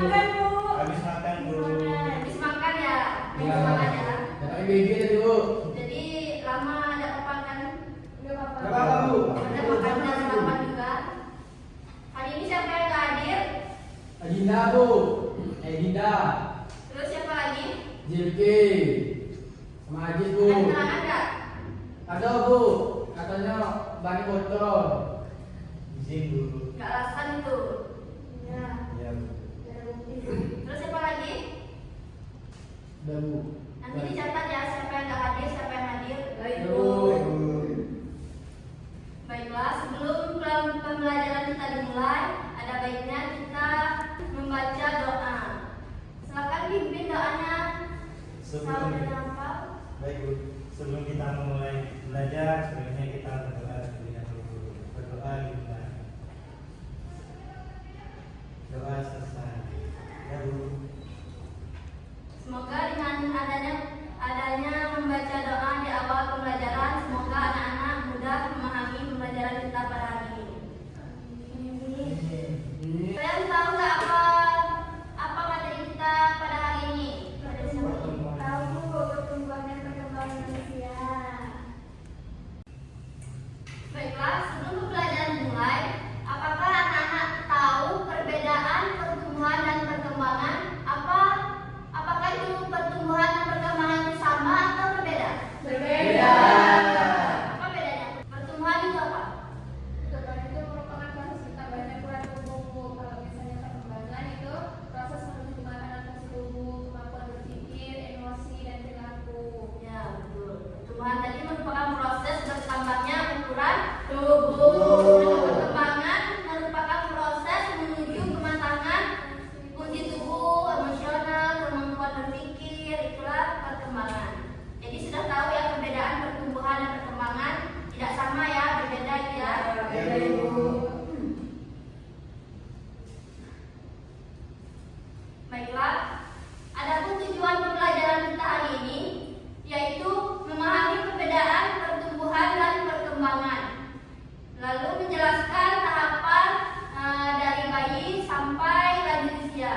makan, Bu. Habis makan, Bu. Habis makan ya. Habis Ya. makan ya. Dapat BG tadi, Bu. Jadi lama ada apa kan? Enggak apa-apa. Enggak apa-apa, Bu. Ada makan dan sarapan juga. Hari ini siapa yang nggak hadir? Adinda, Bu. Adinda. Terus siapa lagi? Jirki. Sama Ajis, Bu. Ada kenalan nggak? Ada, Bu. Katanya bani bocor. Izin, Bu. Nggak alasan itu. Ya. Ya, Bu. Terus siapa lagi? Ada, Bu. Nanti dicatat ya siapa yang nggak hadir, siapa yang hadir. Baik, Bu. Bu. Baiklah, sebelum pembelajaran kita dimulai, ada baiknya kita membaca doa. Silakan pimpin doanya. Salam dan hafal. Baik, Bu. Sebelum kita memulai belajar, sebenarnya kita berdoa terlebih dahulu. Berdoa kita. Doa selesai. Ya, Bu. Semoga dengan adanya membaca doa di awal pembelajaran, semoga anak-anak mudah memahami pembelajaran kita pada hari ini. Kalian tahu nggak apa materi kita pada hari ini? Tahu, pertumbuhan dan perkembangan manusia. Baiklah, sebelum pembelajaran dimulai, apakah anak-anak tahu perbedaan pertumbuhan dan perkembangan? Apakah itu pertumbuhan dan perkembangan itu sama atau berbeda? Berbeda. Apa bedanya? Pertumbuhan itu apa? Perkembangan itu merupakan proses bertambahnya ukuran tubuh. Kalau misalnya perkembangan itu proses menuju kematangan fungsi tubuh, kemampuan berpikir, emosi, dan perilaku. Ya, betul. Pertumbuhan tadi merupakan proses bertambahnya ukuran tubuh. Perkembangan merupakan proses menuju kematangan fungsi tubuh, emosional, kemampuan berpikir. Itulah perkembangan. Jadi sudah tahu ya perbedaan pertumbuhan dan perkembangan tidak sama ya, berbeda ya. Ya, Bu. Baiklah, adapun tujuan pembelajaran kita hari ini yaitu memahami perbedaan pertumbuhan dan perkembangan, lalu menjelaskan tahapan dari bayi sampai lanjut usia.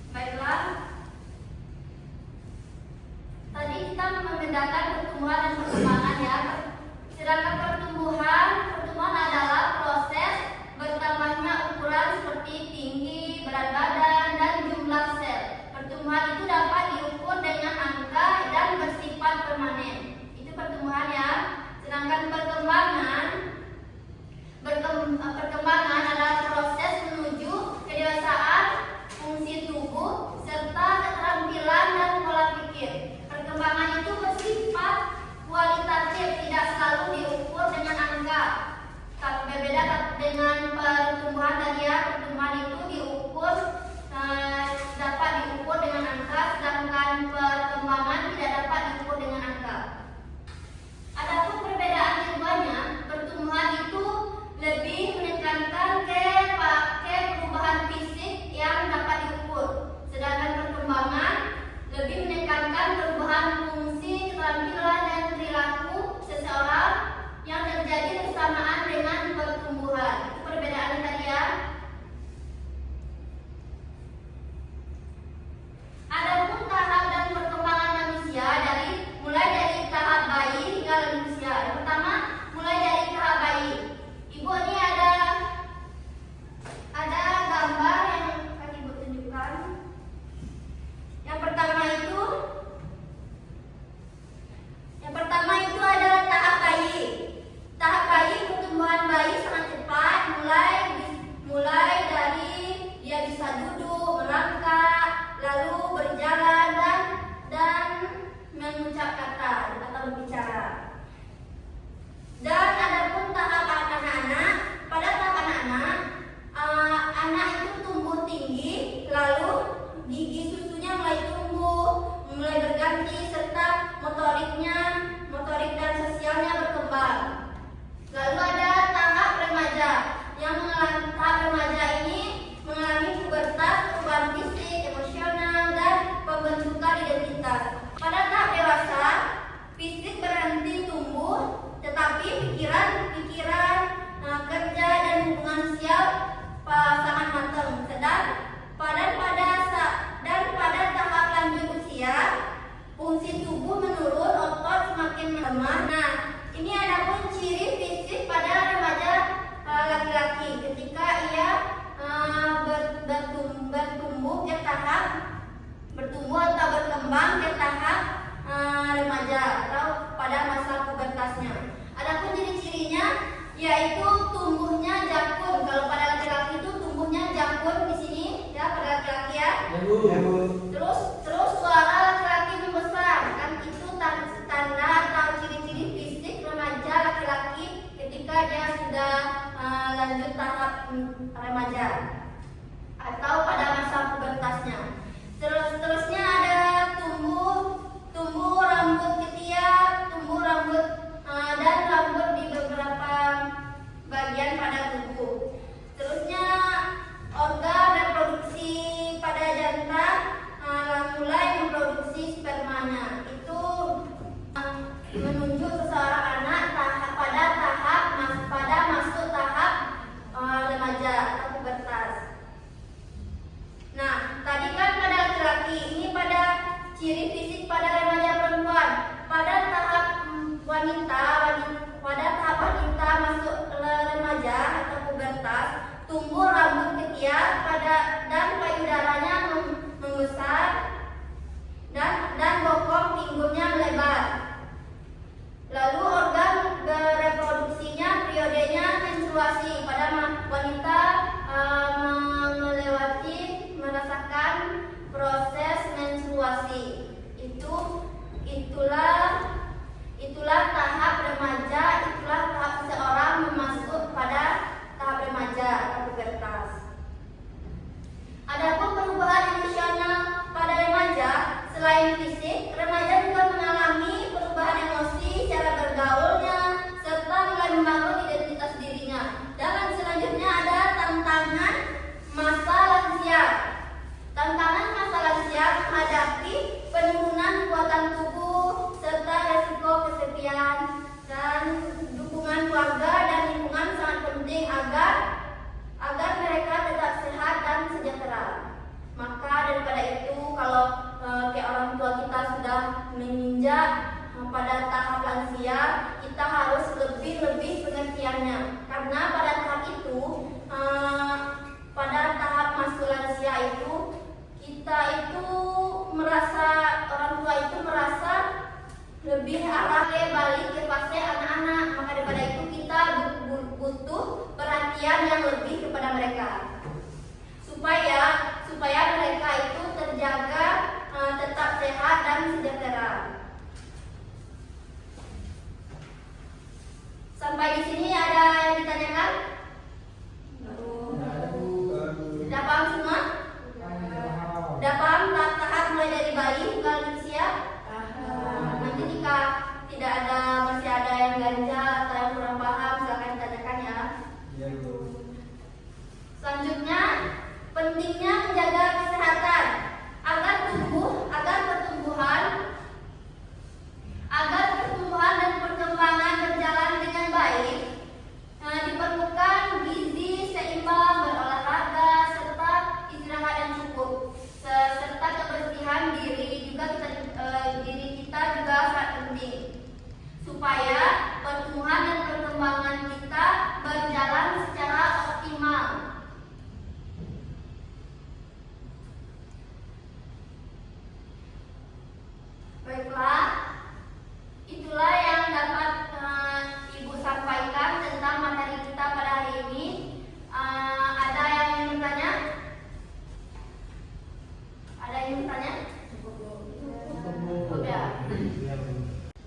Baiklah, tadi kita membedakan pertumbuhan dan perkembangan ya. Sedangkan pertumbuhan adalah proses bertambahnya ukuran seperti tinggi, berat badan, dan jumlah sel. Pertumbuhan itu dapat diukur dengan angka dan bersifat permanen. Itu pertumbuhan ya. Sedangkan perkembangan adalah proses menuju kedewasaan fungsi tubuh serta keterampilan dan pola pikir. Perkembangan itu bersifat kualitatif, tidak selalu diukur dengan angka. Berbeda dengan pertumbuhan tadi ya, pertumbuhan itu dapat diukur dengan angka, sedangkan perkembangan tidak dapat diukur dengan angka. Adapun perbedaan keduanya, pertumbuhan itu lebih menekankan ke perubahan fisik yang dapat diukur, sedangkan perkembangan lebih menekankan perubahan fungsi, keterampilan, dan perilaku seseorang yang terjadi bersamaan dengan pertumbuhan. Itu perbedaan tadi ya. Adapun tahap dan perkembangan lemah. Nah, ini ada pun ciri fisik pada remaja laki-laki ketika ia bertumbuh atau berkembang ke tahap remaja atau pada masa pubertasnya. Adapun ciri-cirinya yaitu tumbuhnya jakun. Kalau pada laki-laki itu tumbuhnya jakun di sini ya, pada laki-laki ya. Ya Bu. Ya Bu. Terus suara laki-laki membesar, kan itu tanda atau ciri-ciri fisik remaja laki-laki ketika dia sudah lanjut tahap remaja atau pada masa pubertasnya. Terusnya ada tumbuh rambut ketiak, tumbuh rambut dan rambut di beberapa bagian pada tubuh. Terusnya organ reproduksi pada jantan mulai memproduksi spermanya. Itu menunjuk seseorang anak pada masuk tahap remaja atau pubertas. Nah, tadi kan pada laki-laki, ini pada ciri fisik pada remaja perempuan. Pada tahap wanita masuk remaja atau pubertas, tumbuh rambut ketiak dan payudaranya membesar dan bokong pinggulnya melebar. Lalu organ reproduksinya periodenya menstruasi. Pada wanita merasakan proses menstruasi. Itulah tahap remaja, itulah tahap seseorang masuk pada tahap remaja atau pubertas. Adapun perubahan emosional pada remaja, selain fisik, remaja juga mengalami perubahan emosi, cara bergaulnya, serta mulai membangun identitas dirinya. Dan selanjutnya ada tantangan masa lansia. Tantangan masa lansia menghadapi penurunan kekuatan tubuh serta resiko kesepian, dan dukungan keluarga dan lingkungan sangat penting agar mereka tetap sehat dan sejahtera. Maka daripada itu, kalau orang tua kita sudah menginjak pada tahap lansia, kita harus lebih pengertiannya, karena pada tahap itu, pada tahap masuk lansia itu, orang tua itu merasa lebih balik ke fase anak-anak. Maka daripada itu kita butuh perhatian yang lebih kepada mereka supaya mereka itu terjaga, tetap sehat dan sejahtera. Sampai di sini ada yang ditanyakan? Sudah paham semua? Sudah paham tahap mulai dari bayi hingga lansia? Nanti jika masih ada yang ganjal atau yang kurang paham, silakan ditanyakan ya. Ya Bu. Selanjutnya, pentingnya menjaga kesehatan agar pertumbuhan dan perkembangan berjalan dengan baik. Diperlukan gizi seimbang, berolahraga, serta istirahat yang cukup, serta kebersihan diri kita juga sangat penting supaya pertumbuhan dan perkembangan kita berjalan secara optimal. Baiklah, itulah yang dapat Ibu sampaikan tentang materi kita pada hari ini. Ada yang ingin bertanya? Cukup ya? Ya Bu.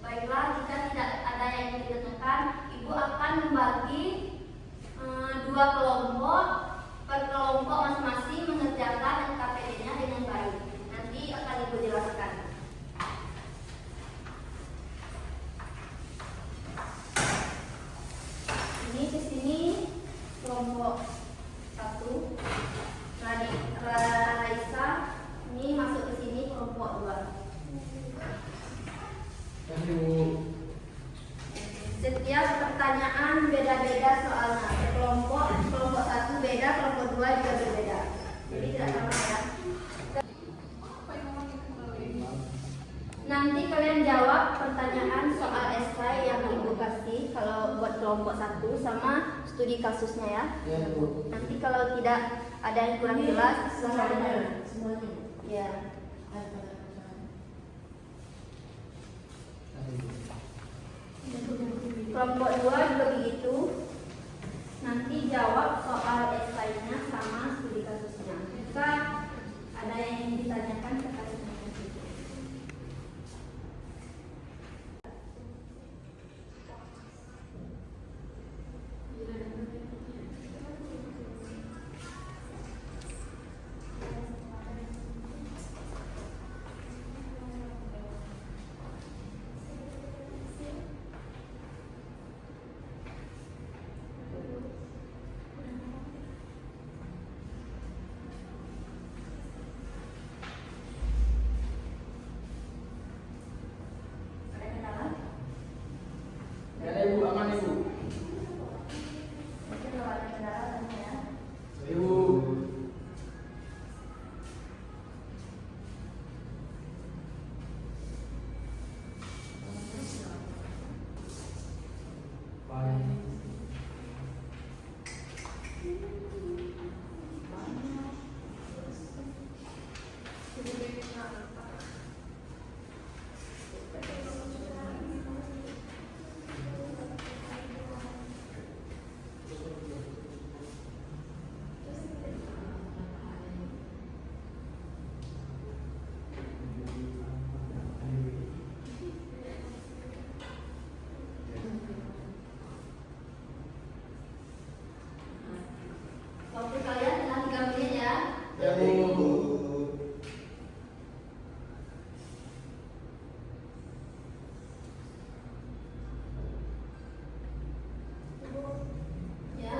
Baiklah, jika tidak ada yang ingin ditanyakan, Ibu akan membagi 2 kelompok. Per kelompok masing-masing mengerjakan LKPD-nya dengan baik. Nanti akan Ibu jelaskan. Ini ke sini kelompok 1. Raisa ini masuk ke sini kelompok 2. Kasih Bu. Setiap pertanyaan beda-beda soalnya. Kelompok 1 beda, kelompok 2 juga berbeda. Jadi tidak sama ya. Nanti kalian jawab pertanyaan soal esai yang Ibu kasih kalau buat kelompok 1 sama studi kasusnya ya. Ya, Bu. Nanti kalau tidak ada yang kurang jelas silahkan. Semuanya. Ya. Kelompok 2 juga begitu. Nanti jawab soal esainya sama studi kasusnya. Jika ada yang ingin ditanyakan terkait dengan itu. Ada kendala? Ya, ada Ibu, aman Ibu. Mungkin kalau ada kendala tanya ya. Ibu. Baik. Waktu kalian tinggal 3 menit ya. Ya, Bu. Ya.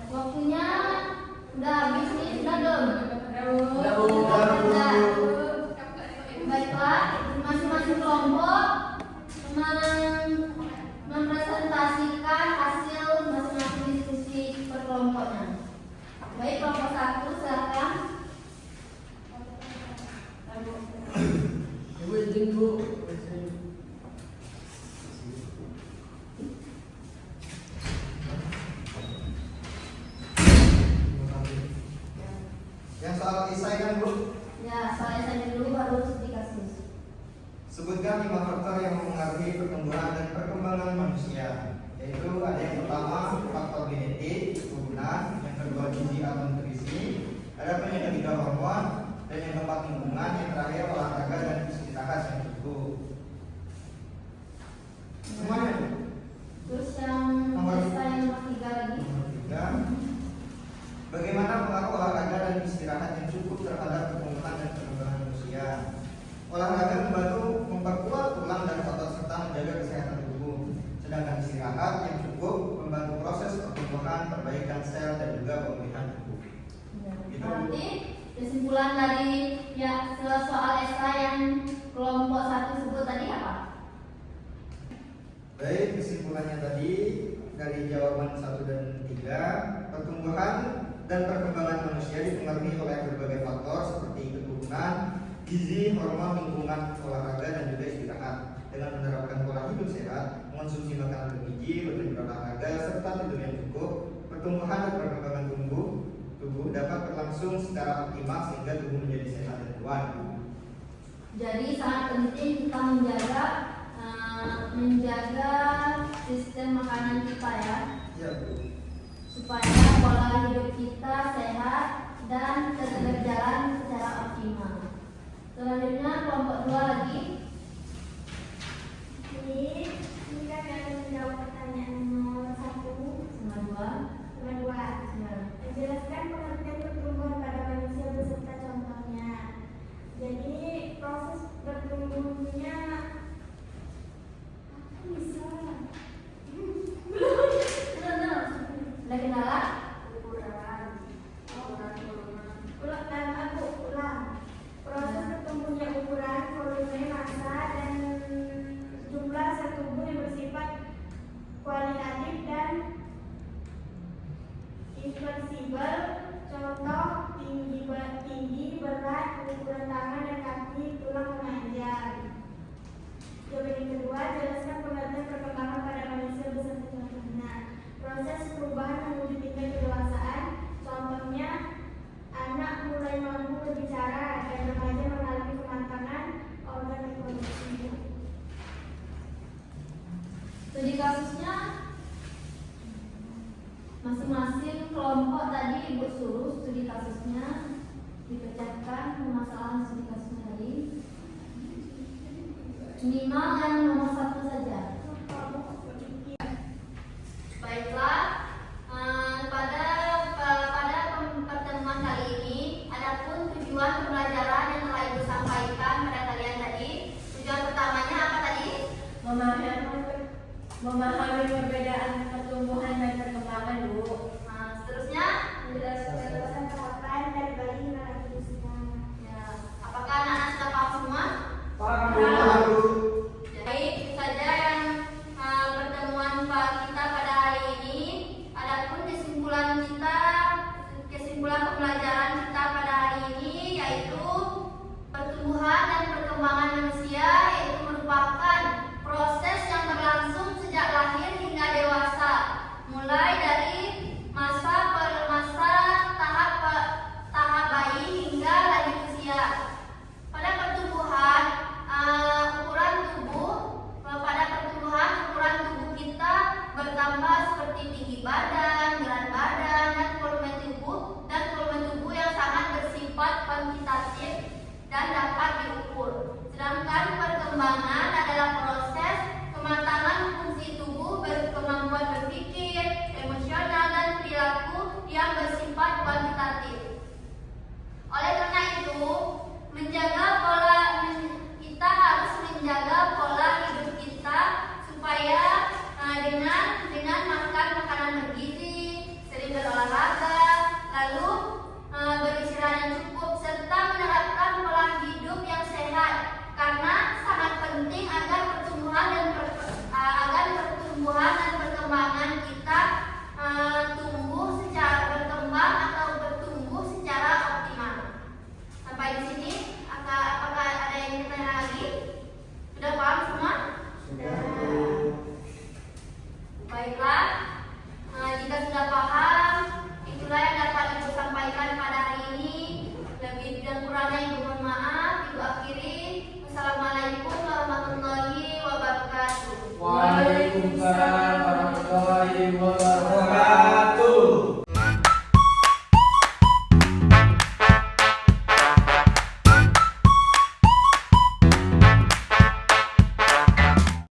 Waktunya udah habis nih, sudah belum? Sudah, Bu. Sudah. Baiklah, masing-masing kelompok mempresentasikan hasil masing-masing diskusi per kelompoknya. Baik, kelompok 1 silakan. Ibu izin, Bu. Yang soal esai kan Bu, Ya, soalnya saya dulu baru studi kasus. sebutkan 5 faktor yang mempengaruhi pertumbuhan dan perkembangan manusia. Yaitu ada yang pertama faktor genetik, keturunan, yang kedua gizi atau nutrisi, ada yang ketiga hormon, dan yang keempat lingkungan, yang terakhir olahraga dan istirahat yang cukup. Semuanya Bu. Terus yang Nomor- esai yang nomor 3 lagi. Nomor 3, bagaimana pengaruh olahraga dan istirahat yang cukup terhadap pertumbuhan dan perkembangan manusia? Olahraga membantu memperkuat tulang dan otot serta menjaga kesehatan tubuh. Sedangkan istirahat yang cukup membantu proses pertumbuhan, perbaikan sel dan juga pemulihan tubuh. Gitu. Berarti kesimpulan dari ya soal esai yang kelompok 1 sebut tadi apa? Baik, kesimpulannya tadi dari jawaban 1 dan 3, pertumbuhan dan perkembangan manusia dipengaruhi oleh berbagai faktor seperti keturunan, gizi, hormon, lingkungan, olahraga dan juga istirahat. Dengan menerapkan pola hidup sehat, mengonsumsi makanan bergizi, rutin berolahraga serta tidur yang cukup, pertumbuhan dan perkembangan tubuh dapat berlangsung secara optimal sehingga tubuh menjadi sehat dan kuat. Jadi sangat penting kita menjaga sistem makanan kita ya, Ya Bu. supaya pola hidup kita sehat dan berjalan secara optimal. Selanjutnya kelompok 2 lagi. Ini kami akan menjawab pertanyaan nomor 1 Sama 2. sama 2. Ya. Menjelaskan pengertian pertumbuhan pada manusia beserta contohnya. Jadi proses bertumbuhnya apa bisa? Udah kendala? Ulang. Proses bertumbuhnya ukuran, volume, massa, dan jumlah sel tubuh yang bersifat kualitatif dan irreversibel. Contoh tinggi, berat, ukuran tangan dan kaki, tulang memanjang. Jawaban yang kedua, jelaskan pengertian perkembangan pada manusia beserta contohnya. Proses perubahan menuju tingkat kedewasaan. Contohnya, anak mulai mampu berbicara dan remaja mengalami kematangan organ reproduksi. Studi kasusnya masing-masing kelompok tadi Ibu suruh studi kasusnya dipecahkan permasalahan studi kasusnya tadi. Minimal yang nomor 1 saja. Baiklah, pada pertemuan kali ini, adapun tujuan pembelajaran yang telah Ibu sampaikan pada kalian tadi. Tujuan pertamanya apa tadi? Memahami perbedaan pertumbuhan dan perkembangan, Bu. Nah, seterusnya, Penjelasan tahapan dari bayi hingga lanjut usia. ya, apakah anak-anak sudah paham semua? Paham, Bu. Lalu Baik, itu saja yang pertemuan kita pada hari ini. Adapun kesimpulan pembelajaran kita pada hari ini yaitu pertumbuhan dan perkembangan manusia, yaitu merupakan proses yang berlangsung sejak lahir hingga dewasa, mulai dari masa tahap bayi hingga lanjut usia. Pada pertumbuhan ukuran tubuh kita bertambah seperti tinggi badan, berat badan, dan volume tubuh yang sangat bersifat kuantitatif dan dapat diukur. Sedangkan perkembangan adalah proses kematangan fungsi tubuh, kemampuan berpikir, emosional, dan perilaku yang bersifat kuantitatif. Oleh karena itu, kita harus menjaga pola hidup kita supaya dengan makan makanan bergizi, sering berolahraga, lalu beristirahat yang cukup, serta menerapkan pola hidup yang sehat, karena sangat penting agar pertumbuhan dan perkembangan kita bertumbuh secara optimal. Sampai di sini, apakah ada yang ingin bertanya lagi? Sudah paham semua? Baiklah, jika sudah paham, itulah yang dapat Ibu sampaikan pada hari ini. Lebih dan kurangnya Ibu mohon maaf. Ibu akhiri. Wassalamualaikum warahmatullahi wabarakatuh. Waalaikumsalam